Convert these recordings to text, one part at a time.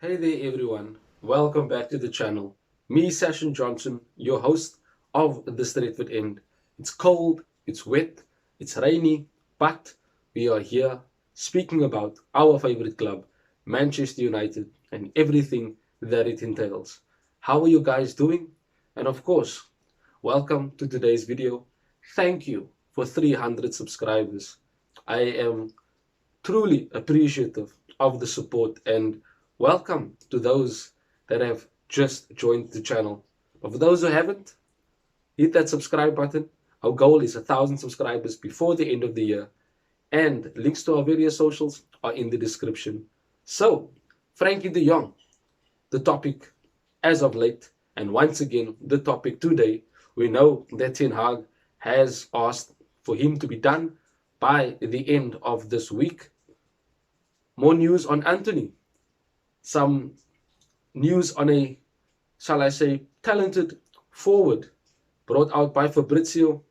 Hey there everyone, welcome back to the channel. Me, Sashin Johnson, your host of the Stratford End. It's cold, it's wet, it's rainy, but we are here speaking about our favorite club, Manchester United, and everything that it entails. How are you guys doing? And of course, welcome to today's video. Thank you for 300 subscribers. I am truly appreciative of the support and welcome to those that have just joined the channel. But for those who haven't, hit that subscribe button. Our goal is 1,000 subscribers before the end of the year, and links to our various socials are in the description. So, Frankie de Jong, the topic as of late, and once again, the topic today. We know that Ten Hag has asked for him to be done by the end of this week. More news on Antony. Some news on a, shall I say, talented forward brought out by Fabrizio,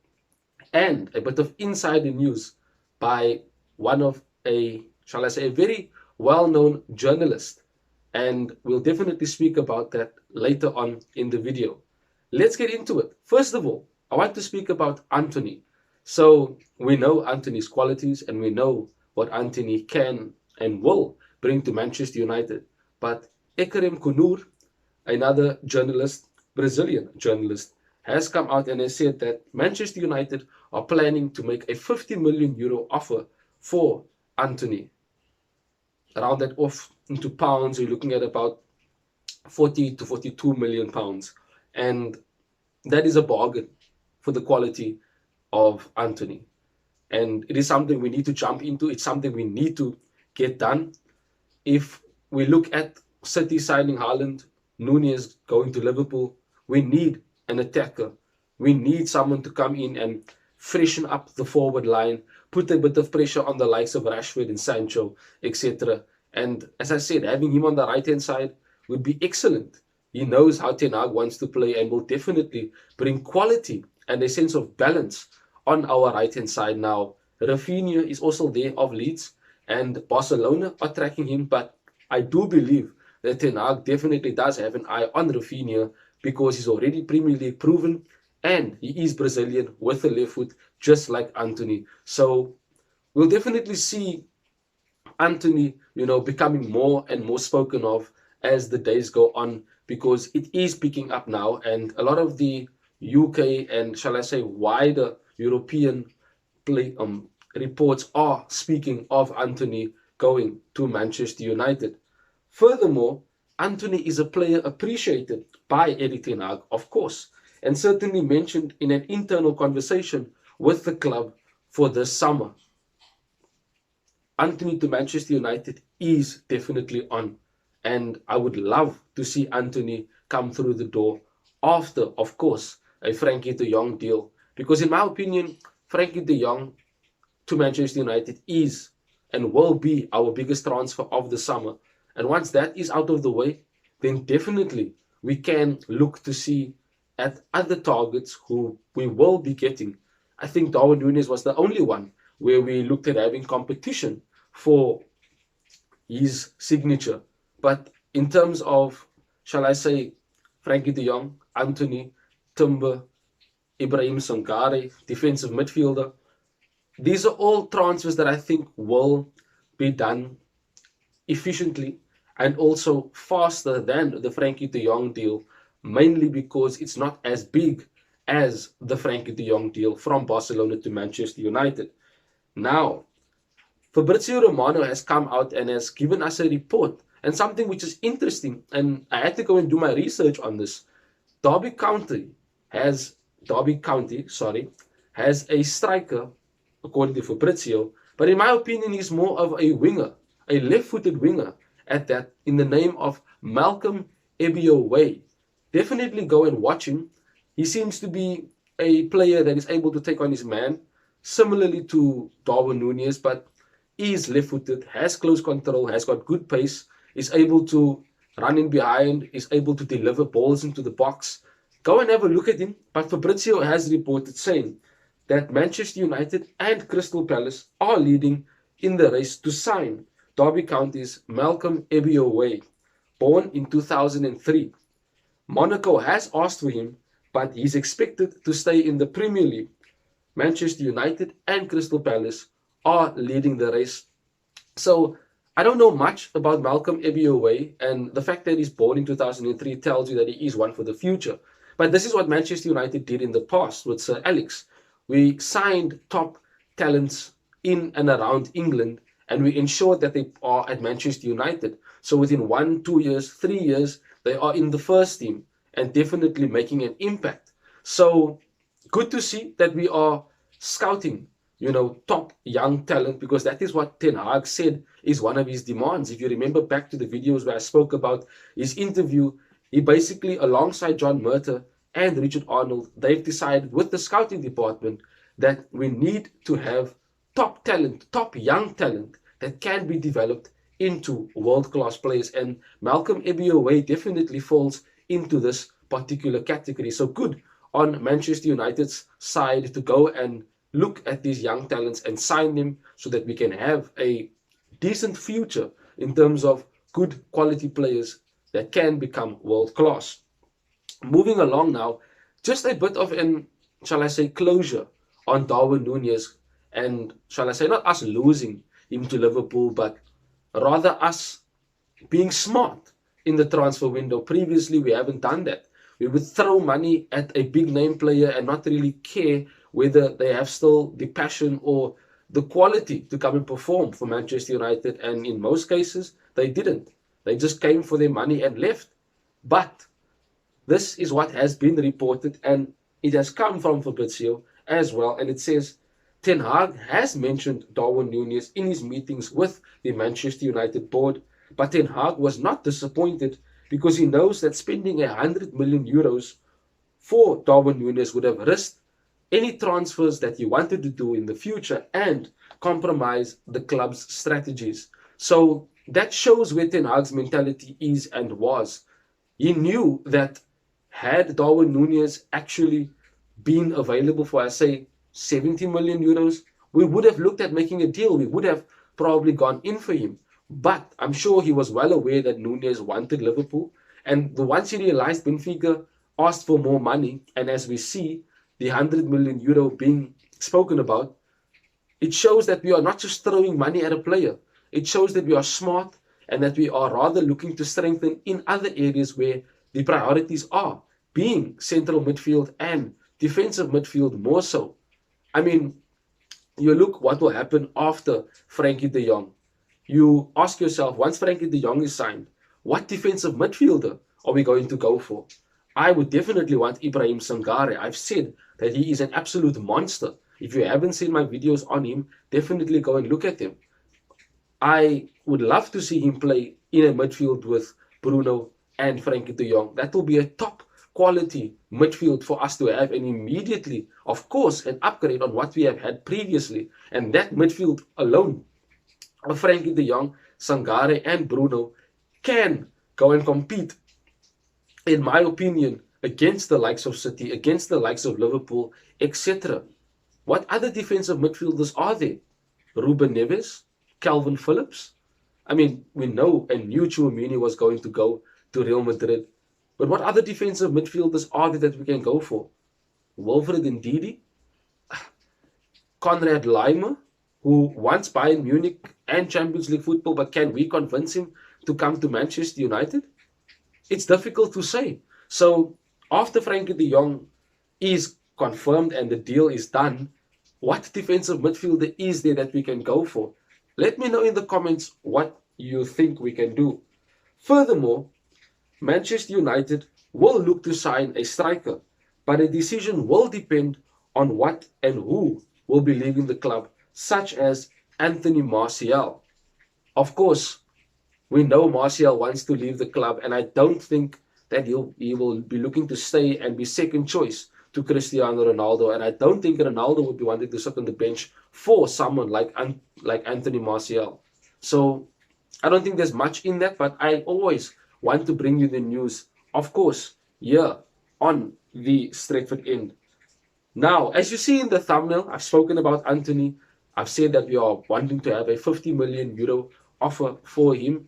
and a bit of insider news by one of shall I say, a very well-known journalist. And we'll definitely speak about that later on in the video. Let's get into it. First of all, I want to speak about Antony. So we know Antony's qualities and we know what Antony can and will bring to Manchester United. But Ekrem Kunur, another journalist, Brazilian journalist, has come out and has said that Manchester United are planning to make a 50 million euro offer for Antony. Around that off into pounds, you're looking at about 40 to 42 million pounds. And that is a bargain for the quality of Antony. And it is something we need to jump into. It's something we need to get done. If we look at City signing Haaland, Nunez going to Liverpool, we need an attacker. We need someone to come in and freshen up the forward line, put a bit of pressure on the likes of Rashford and Sancho, etc. And as I said, having him on the right-hand side would be excellent. He knows how Ten Hag wants to play and will definitely bring quality and a sense of balance on our right-hand side now. Rafinha is also there of Leeds, and Barcelona are tracking him, but I do believe that Ten Hag definitely does have an eye on Rafinha because he's already Premier League proven and he is Brazilian with a left foot just like Antony. So we'll definitely see Antony, becoming more and more spoken of as the days go on because it is picking up now, and a lot of the UK and, shall I say, wider European reports are speaking of Antony going to Manchester United. Furthermore, Antony is a player appreciated by Erik ten Hag, of course, and certainly mentioned in an internal conversation with the club for this summer. Antony to Manchester United is definitely on, and I would love to see Antony come through the door after, of course, a Frankie de Jong deal, because in my opinion, Frankie de Jong to Manchester United is and will be our biggest transfer of the summer. And once that is out of the way, then definitely we can look to see at other targets who we will be getting. I think Darwin Núñez was the only one where we looked at having competition for his signature. But in terms of, shall I say, Frankie de Jong, Antony, Timber, Ibrahim Sangare, defensive midfielder, these are all transfers that I think will be done efficiently and also faster than the Frankie de Jong deal, mainly because it's not as big as the Frankie de Jong deal from Barcelona to Manchester United. Now, Fabrizio Romano has come out and has given us a report, and something which is interesting, and I had to go and do my research on this. Derby County has a striker, according to Fabrizio, but in my opinion, he's more of a winger, a left-footed winger at that, in the name of Malcolm Ebiowei. Definitely go and watch him. He seems to be a player that is able to take on his man, similarly to Darwin Núñez, but he is left-footed, has close control, has got good pace, is able to run in behind, is able to deliver balls into the box. Go and have a look at him. But Fabrizio has reported saying that Manchester United and Crystal Palace are leading in the race to sign Derby County's Malcolm Ebiowei born in 2003. Monaco has asked for him, but he's expected to stay in the Premier League. Manchester United and Crystal Palace are leading the race. So I don't know much about Malcolm Ebiowei, and the fact that he's born in 2003 tells you that he is one for the future. But this is what Manchester United did in the past with Sir Alex. We signed top talents in and around England, and we ensured that they are at Manchester United. So within 1, 2 years, 3 years, they are in the first team and definitely making an impact. So good to see that we are scouting, top young talent, because that is what Ten Hag said is one of his demands. If you remember back to the videos where I spoke about his interview, he basically, alongside John Murter and Richard Arnold, they've decided with the scouting department that we need to have top talent, top young talent that can be developed into world-class players. And Malcolm Ebiowei definitely falls into this particular category. So good on Manchester United's side to go and look at these young talents and sign them so that we can have a decent future in terms of good quality players that can become world class. Moving along now, just a bit of an, shall I say, closure on Darwin Nunez, and shall I say, not us losing him to Liverpool, but rather us being smart in the transfer window. Previously, we haven't done that. We would throw money at a big name player and not really care whether they have still the passion or the quality to come and perform for Manchester United. And in most cases, they didn't. They just came for their money and left. But this is what has been reported, and it has come from Fabrizio as well. And it says Ten Hag has mentioned Darwin Nunez in his meetings with the Manchester United board, but Ten Hag was not disappointed because he knows that spending 100 million euros for Darwin Nunez would have risked any transfers that he wanted to do in the future and compromise the club's strategies. So that shows where Ten Hag's mentality is and was. He knew that had Darwin Nunez actually been available for, I say, 70 million euros, we would have looked at making a deal. We would have probably gone in for him. But I'm sure he was well aware that Nunez wanted Liverpool. And once he realized Benfica asked for more money, and as we see, the 100 million euro being spoken about, it shows that we are not just throwing money at a player. It shows that we are smart and that we are rather looking to strengthen in other areas where the priorities are, being central midfield and defensive midfield more so. I mean, you look what will happen after Frankie de Jong. You ask yourself, once Frankie de Jong is signed, what defensive midfielder are we going to go for? I would definitely want Ibrahim Sangare. I've said that he is an absolute monster. If you haven't seen my videos on him, definitely go and look at them. I would love to see him play in a midfield with Bruno and Frankie de Jong. That will be a top quality midfield for us to have, and immediately, of course, an upgrade on what we have had previously. And that midfield alone, of Frankie de Jong, Sangare and Bruno, can go and compete, in my opinion, against the likes of City, against the likes of Liverpool, etc. What other defensive midfielders are there? Ruben Neves, Calvin Phillips. I mean, we know and knew Tchouameni was going to go to Real Madrid. But what other defensive midfielders are there that we can go for? Wilfred Ndidi, Conrad Laimer, who wants Bayern Munich and Champions League football, but can we convince him to come to Manchester United? It's difficult to say. So after Frankie de Jong is confirmed and the deal is done, what defensive midfielder is there that we can go for? Let me know in the comments what you think we can do. Furthermore, Manchester United will look to sign a striker, but a decision will depend on what and who will be leaving the club, such as Anthony Martial. Of course, we know Martial wants to leave the club, and I don't think that he will be looking to stay and be second choice to Cristiano Ronaldo, and I don't think Ronaldo would be wanting to sit on the bench for someone like Anthony Martial. So I don't think there's much in that, but I always want to bring you the news, of course, here on the Stretford End. Now, as you see in the thumbnail, I've spoken about Antony. I've said that we are wanting to have a 50 million euro offer for him.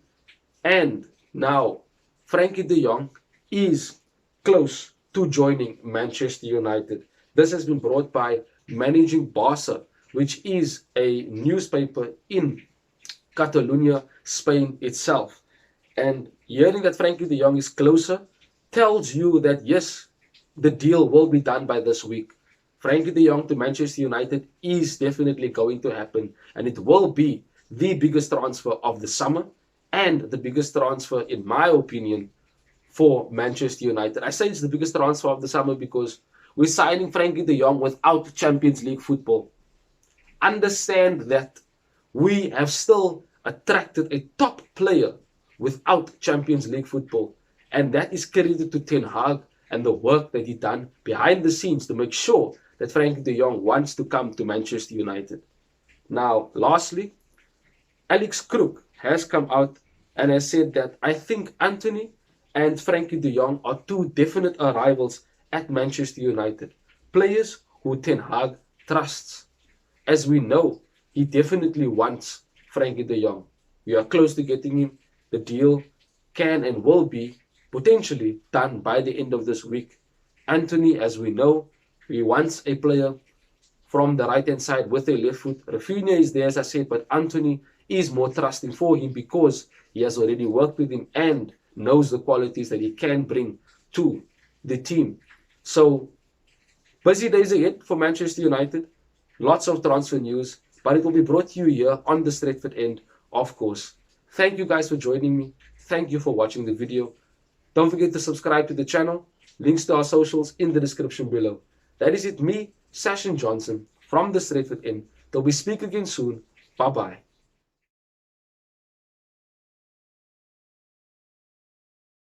And now Frankie de Jong is close to joining Manchester United. This has been brought by Managing Barca, which is a newspaper in Catalonia, Spain itself. And hearing that Frankie de Jong is closer tells you that yes, the deal will be done by this week. Frankie de Jong to Manchester United is definitely going to happen, and it will be the biggest transfer of the summer and the biggest transfer, in my opinion, for Manchester United. I say it's the biggest transfer of the summer because we're signing Frankie de Jong without Champions League football. Understand that we have still attracted a top player without Champions League football. And that is credited to Ten Hag and the work that he done behind the scenes to make sure that Frankie de Jong wants to come to Manchester United. Now, lastly, Alex Crook has come out and has said that I think Antony and Frankie de Jong are two definite arrivals at Manchester United. Players who Ten Hag trusts. As we know, he definitely wants Frankie de Jong. We are close to getting him. The deal can and will be potentially done by the end of this week. Antony, as we know, he wants a player from the right-hand side with a left foot. Rafinha is there, as I said, but Antony is more trusting for him because he has already worked with him and knows the qualities that he can bring to the team. So, busy days ahead for Manchester United. Lots of transfer news, but it will be brought to you here on the Stretford End, of course. Thank you guys for joining me. Thank you for watching the video. Don't forget to subscribe to the channel. Links to our socials in the description below. That is it, me, Sashin Johnson, from the Stretford End. Till we speak again soon. Bye-bye.